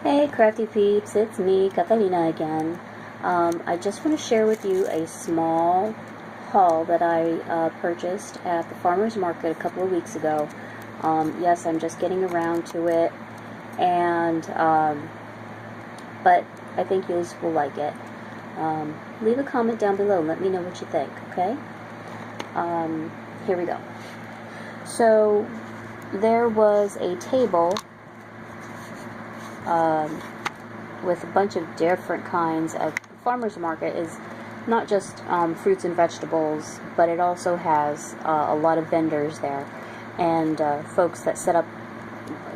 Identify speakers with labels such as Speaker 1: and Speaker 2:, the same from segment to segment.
Speaker 1: Hey crafty peeps, it's me, Catalina again. I just want to share with you a small haul that I purchased at the farmer's market a couple of weeks ago. Yes, I'm just getting around to it, and but I think you will like it. Leave a comment down below and let me know what you think, okay? Here we go. So, there was a table with a bunch of different kinds of farmers market. Is not just fruits and vegetables, but it also has a lot of vendors there and folks that set up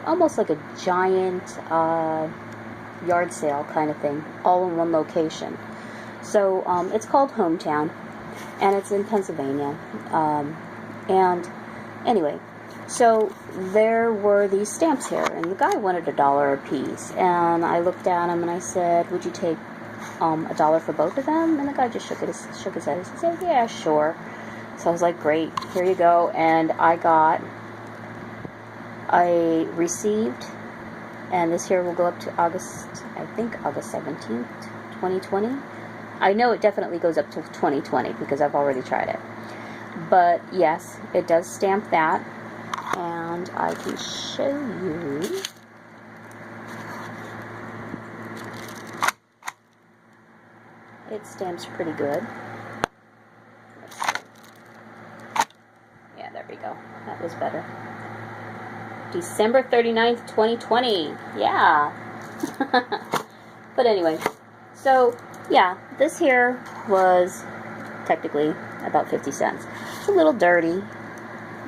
Speaker 1: almost like a giant yard sale kind of thing, all in one location. So it's called Hometown, and it's in Pennsylvania. And anyway, so there were these stamps here, and the guy wanted $1 a piece, and I looked at him and I said, "Would you take $1 for both of them?" And the guy just shook his head. He said, "Yeah, sure." So I was like, "Great, here you go." And I received, and this here will go up to August 17th, 2020. I know it definitely goes up to 2020 because I've already tried it. But yes, it does stamp that. And I can show you. It stamps pretty good. Let's see. Yeah, there we go. That was better. December 39th, 2020. Yeah. But anyway, so yeah, this here was technically about 50 cents. It's a little dirty.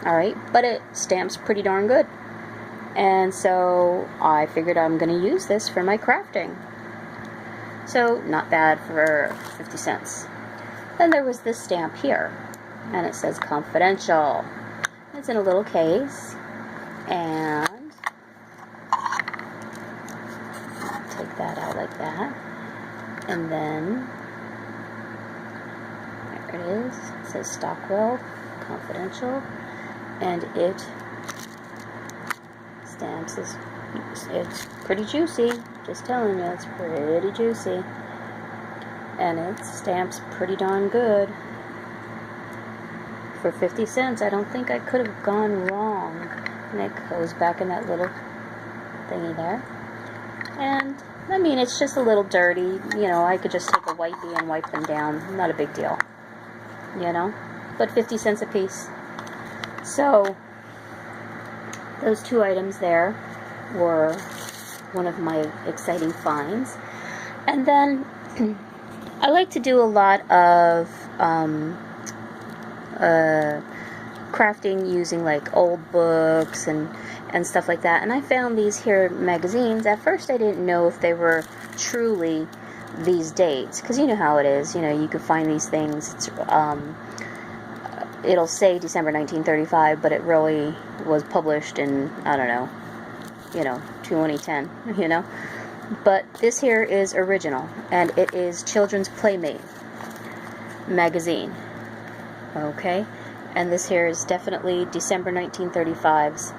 Speaker 1: Alright, but it stamps pretty darn good. And so I figured I'm going to use this for my crafting. So, not bad for 50 cents. Then there was this stamp here, and it says confidential. It's in a little case, and take that out like that. And then, there it is. It says Stockwell, confidential. And it stamps it's pretty juicy, just telling you, it's pretty juicy, and it stamps pretty darn good. For 50 cents, I don't think I could have gone wrong. And it goes back in that little thingy there. And, I mean, it's just a little dirty, you know, I could just take a wipey and wipe them down, not a big deal, you know, but 50 cents a piece. So, those two items there were one of my exciting finds. And then, I like to do a lot of crafting using like old books and stuff like that. And I found these here magazines. At first I didn't know if they were truly these dates, because you know how it is. You know, you can find these things. It's, it'll say December 1935, but it really was published in, I don't know, 2010, But this here is original, and it is Children's Playmate magazine, okay? And this here is definitely December 1935's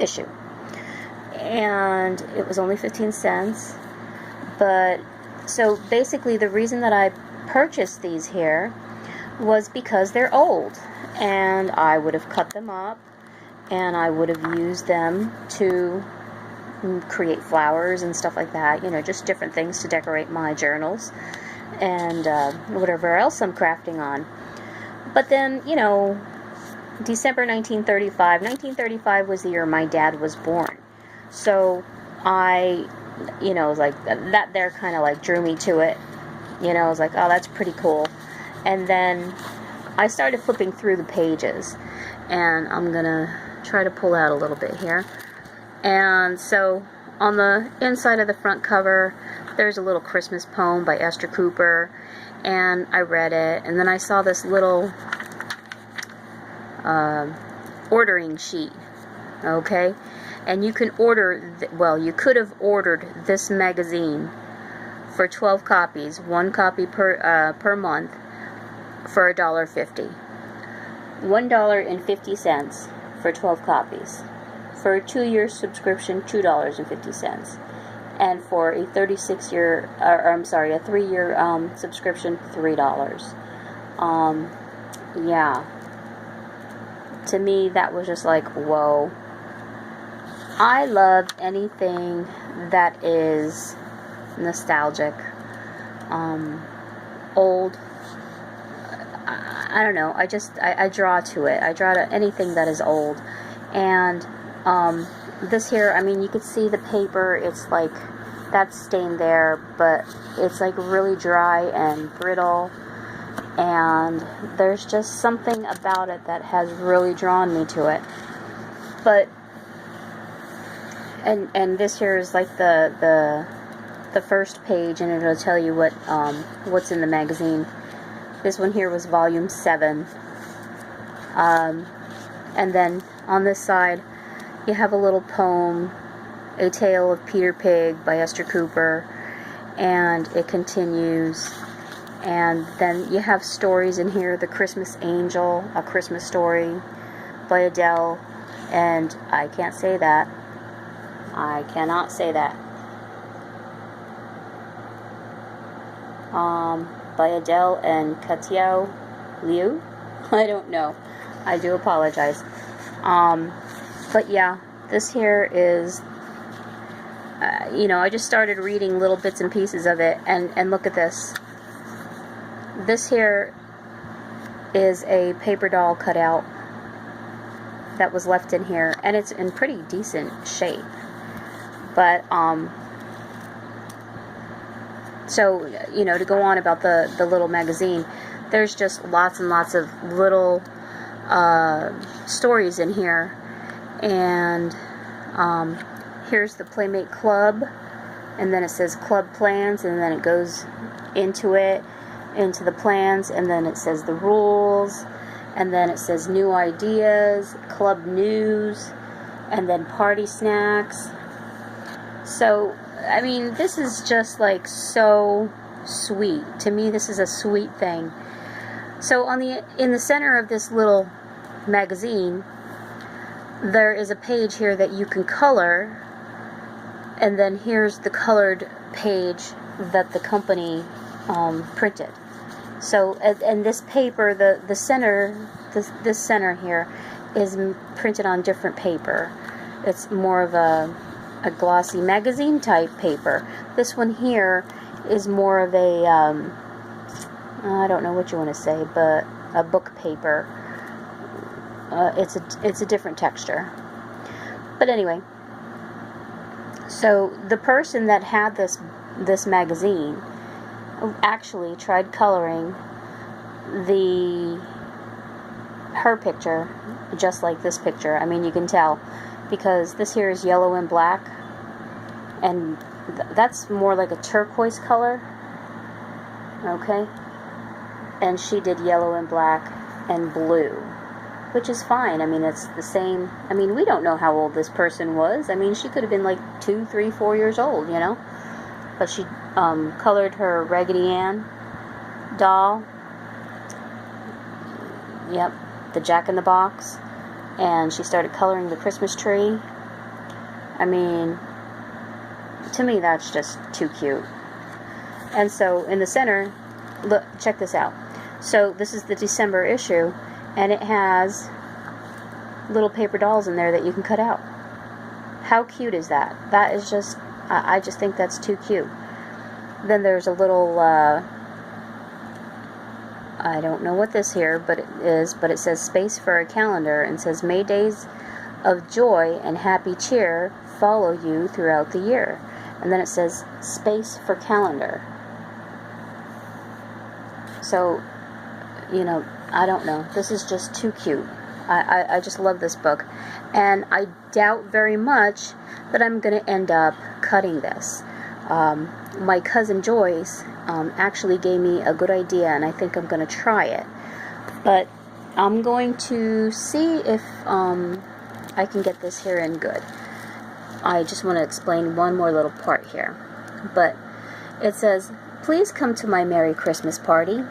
Speaker 1: issue. And it was only 15 cents, but, so basically the reason that I purchased these here was because they're old, and I would have cut them up and I would have used them to create flowers and stuff like that, just different things to decorate my journals and whatever else I'm crafting on. But then, December 1935 was the year my dad was born, so I like that there kind of like drew me to it. I was like, oh, that's pretty cool. And then I started flipping through the pages, and I'm gonna try to pull out a little bit here. And so on the inside of the front cover, there's a little Christmas poem by Esther Cooper, and I read it, and then I saw this little ordering sheet, okay? And you can order, you could have ordered this magazine for 12 copies, one copy per month, for $1.50. $1.50 for 12 copies. For a 2-year subscription, $2.50. And for a 36-year, a 3-year subscription, $3. Yeah. To me, that was just like, whoa. I love anything that is nostalgic, old. I don't know. I draw to it. I draw to anything that is old. And this here, I mean, you could see the paper. It's like that's stained there, but it's like really dry and brittle. And there's just something about it that has really drawn me to it. But and this here is like the first page, and it'll tell you what's in the magazine. This one here was volume 7. And then on this side, you have a little poem, A Tale of Peter Pig by Esther Cooper, and it continues. And then you have stories in here, The Christmas Angel, A Christmas Story by Adele, and I can't say that. I cannot say that. By Adele and Katio Liu? I don't know. I do apologize. But yeah, this here is, I just started reading little bits and pieces of it, and look at this. This here is a paper doll cutout that was left in here, and it's in pretty decent shape. But, so, to go on about the little magazine, there's just lots and lots of little stories in here. And here's the Playmate Club, and then it says Club Plans, and then it goes into the plans, and then it says the rules, and then it says new ideas, club news, and then party snacks. So, I mean, this is just like so sweet. To me, this is a sweet thing. So in the center of this little magazine, there is a page here that you can color, and then here's the colored page that the company printed. So, and this paper, the center, this center here is printed on different paper. It's more of a glossy magazine type paper. This one here is more of a, I don't know what you want to say, but a book paper. It's a different texture. But anyway, so the person that had this magazine actually tried coloring her picture just like this picture. I mean, you can tell because this here is yellow and black, and that's more like a turquoise color. Okay, and she did yellow and black and blue, which is fine. I mean, it's the same. I mean, we don't know how old this person was. I mean, she could have been like 2, 3, 4 years old, but she colored her Raggedy Ann doll. Yep, the Jack in the Box. And she started coloring the Christmas tree. I mean, to me, that's just too cute. And so in the center, look, check this out. So this is the December issue, and it has little paper dolls in there that you can cut out. How cute is that? That is just, I just think that's too cute. Then there's a little, I don't know what this here but it says space for a calendar, and says may days of joy and happy cheer follow you throughout the year. And then it says space for calendar. So, I don't know. This is just too cute. I just love this book. And I doubt very much that I'm going to end up cutting this. My cousin Joyce actually gave me a good idea, and I think I'm going to try it. But I'm going to see if I can get this here in good. I just want to explain one more little part here. But it says, please come to my Merry Christmas party.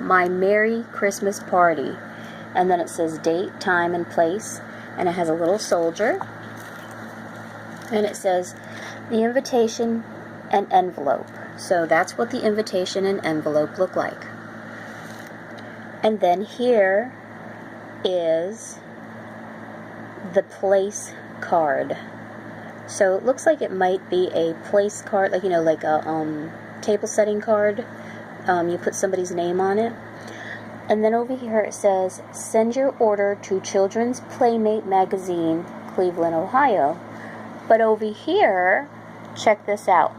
Speaker 1: My Merry Christmas party. And then it says date, time, and place. And it has a little soldier. And it says the invitation and envelope. So that's what the invitation and envelope look like. And then here is the place card. So it looks like it might be a place card, like, you know, like a table setting card. You put somebody's name on it. And then over here it says, send your order to Children's Playmate Magazine, Cleveland, Ohio. But over here, check this out.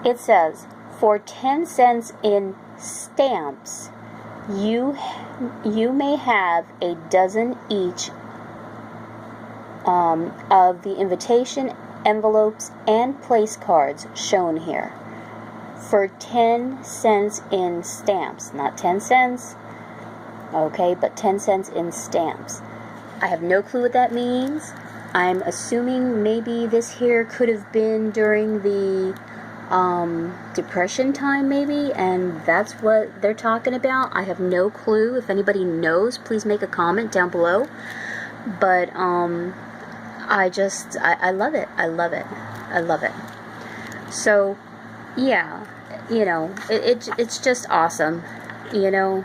Speaker 1: It says, for 10 cents in stamps, you may have a dozen each of the invitation envelopes and place cards shown here. For 10 cents in stamps. Not 10 cents, okay, but 10 cents in stamps. I have no clue what that means. I'm assuming maybe this here could have been during the Depression time, maybe, and that's what they're talking about. I have no clue. If anybody knows, please make a comment down below. But I love it. I love it. I love it. So yeah, you know, it's just awesome, you know,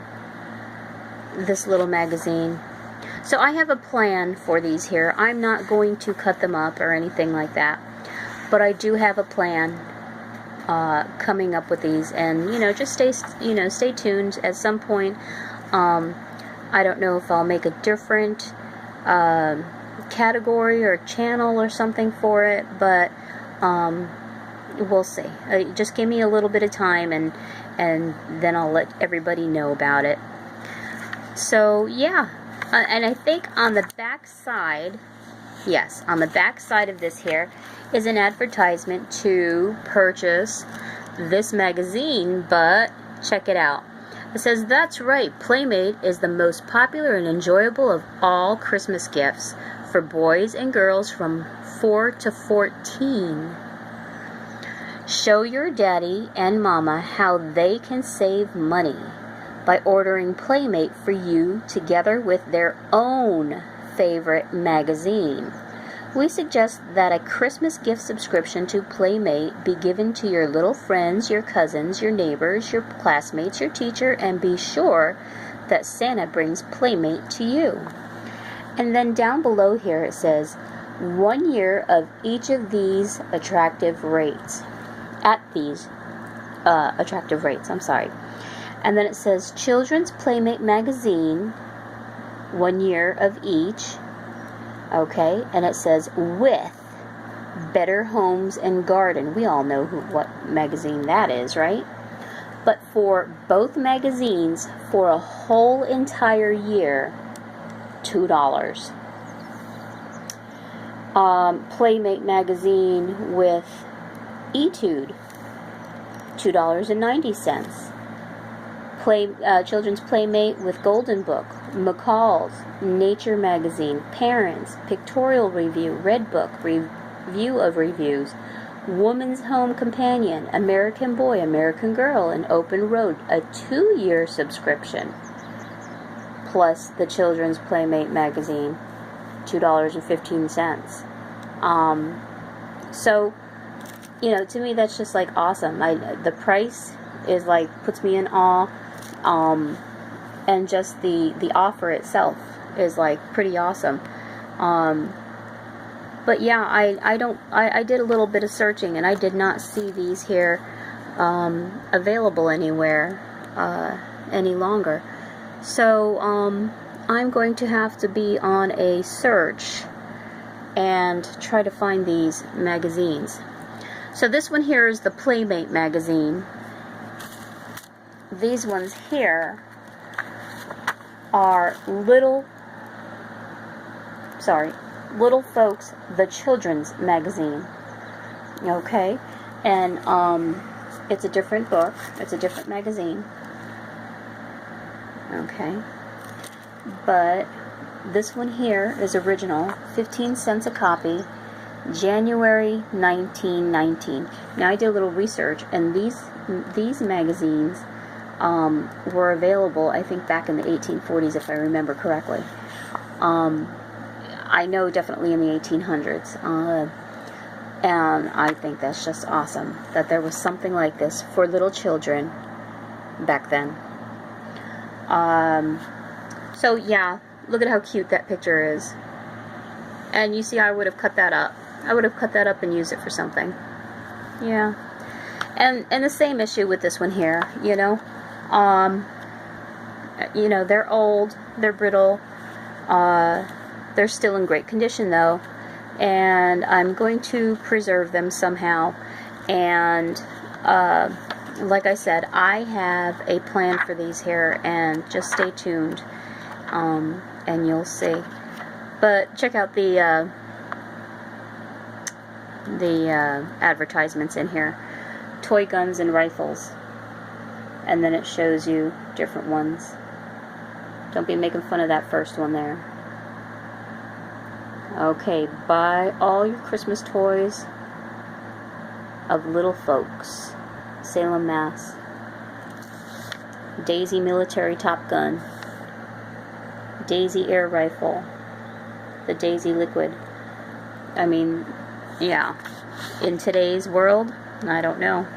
Speaker 1: this little magazine. So I have a plan for these here. I'm not going to cut them up or anything like that, but I do have a plan coming up with these, and you know, just stay tuned. At some point, I don't know if I'll make a different category or channel or something for it, but we'll see. Just give me a little bit of time, and then I'll let everybody know about it. So yeah, and I think on the back side, yes, on the back side of this here is an advertisement to purchase this magazine, but check it out. It says, that's right, Playmate is the most popular and enjoyable of all Christmas gifts for boys and girls from 4 to 14. Show your daddy and mama how they can save money by ordering Playmate for you together with their own favorite magazine. We suggest that a Christmas gift subscription to Playmate be given to your little friends, your cousins, your neighbors, your classmates, your teacher, and be sure that Santa brings Playmate to you. And then down below here it says, 1 year of each of these attractive rates. At these attractive rates, I'm sorry. And then it says, Children's Playmate Magazine, 1 year of each. Okay, and it says with Better Homes and Garden. We all know what magazine that is, right? But for both magazines, for a whole entire year, $2. Playmate Magazine with Etude, $2.90. Children's Playmate with Golden Book, McCall's, Nature Magazine, Parents, Pictorial Review, Red Book, Review of Reviews, Woman's Home Companion, American Boy, American Girl, and Open Road, a 2-year subscription, plus the Children's Playmate Magazine, $2.15. So, you know, to me that's just like awesome. The price is like, puts me in awe. And just the offer itself is like pretty awesome. But yeah, I did a little bit of searching, and I did not see these here available anywhere any longer. So I'm going to have to be on a search and try to find these magazines. So this one here is the Playmate magazine. These ones here are Little Folks, the Children's Magazine. Okay, and it's a different book. It's a different magazine. Okay, but this one here is original, 15 cents a copy, January 1919. Now I did a little research, and these magazines were available, I think, back in the 1840s, if I remember correctly. I know definitely in the 1800s. And I think that's just awesome that there was something like this for little children back then. So yeah, look at how cute that picture is. And you see, I would have cut that up. I would have cut that up and used it for something. Yeah. And the same issue with this one here, you know. You know, they're old, they're brittle, they're still in great condition though, and I'm going to preserve them somehow. And like I said, I have a plan for these here, and just stay tuned, and you'll see. But check out the advertisements in here. Toy guns and rifles. And then it shows you different ones. Don't be making fun of that first one there. Okay, buy all your Christmas toys of little folks. Salem, Mass. Daisy military top gun. Daisy air rifle. The Daisy liquid. I mean, yeah. In today's world, I don't know.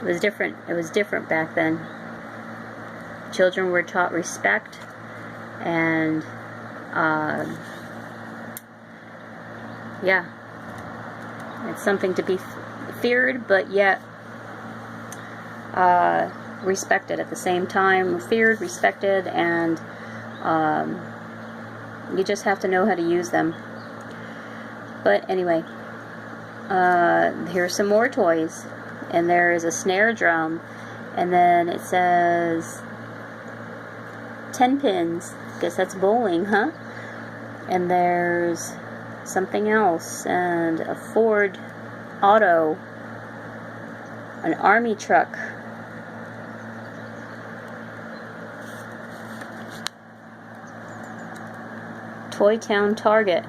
Speaker 1: It was different. It was different back then. Children were taught respect, and yeah, it's something to be feared, but yet respected at the same time. Feared, respected, and you just have to know how to use them. But anyway, here's some more toys. And there is a snare drum, and then it says 10 pins. Guess that's bowling, huh? And there's something else, and a Ford auto, an army truck, Toy Town Target,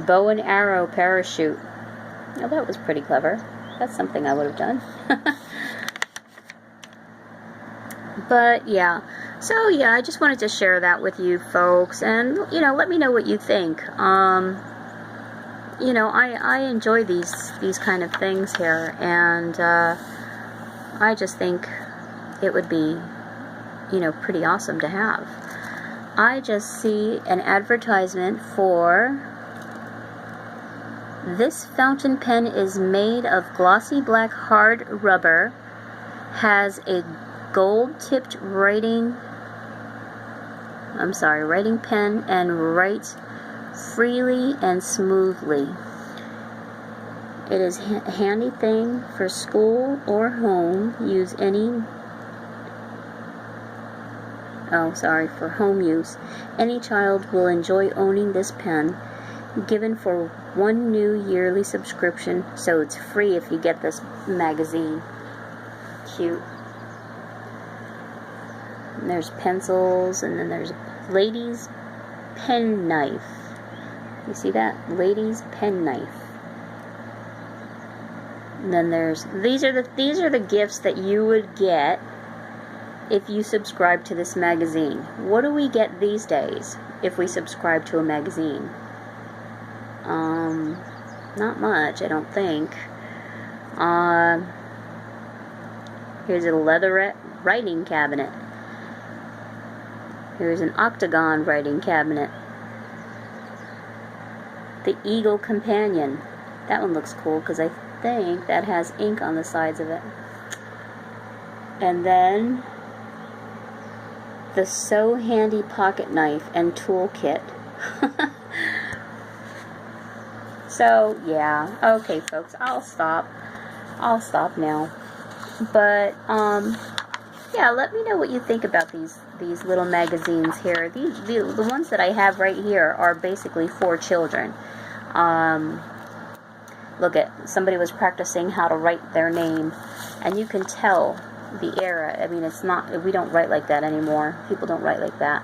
Speaker 1: bow and arrow parachute. Oh, that was pretty clever. That's something I would have done. But yeah, so yeah, I just wanted to share that with you folks, and you know, let me know what you think. You know, I enjoy these kind of things here, and I just think it would be, you know, pretty awesome to have. I just see an advertisement for this fountain pen is made of glossy black hard rubber, has a gold-tipped writing pen, and writes freely and smoothly. It is a handy thing for school or home. For home use. Any child will enjoy owning this pen. Given for one new yearly subscription, so it's free if you get this magazine. Cute. And there's pencils, and then there's ladies' pen knife. You see that? Ladies' pen knife. And then there's these are the gifts that you would get if you subscribe to this magazine. What do we get these days if we subscribe to a magazine? Not much, I don't think. Here's a leatherette writing cabinet. Here's an octagon writing cabinet. The Eagle Companion. That one looks cool because I think that has ink on the sides of it. And then the So Handy pocket knife and toolkit. So yeah, okay folks, I'll stop now. But yeah, let me know what you think about these little magazines here. The ones that I have right here are basically for children. Look at, somebody was practicing how to write their name, and you can tell the era. I mean, it's not, we don't write like that anymore. People don't write like that.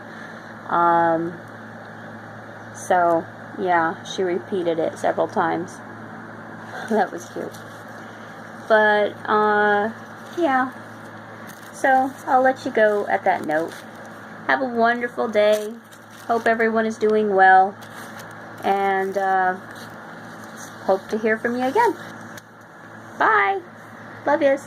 Speaker 1: So yeah, she repeated it several times. That was cute. But yeah, so I'll let you go at that note. Have a wonderful day. Hope everyone is doing well, and hope to hear from you again. Bye. Love yous.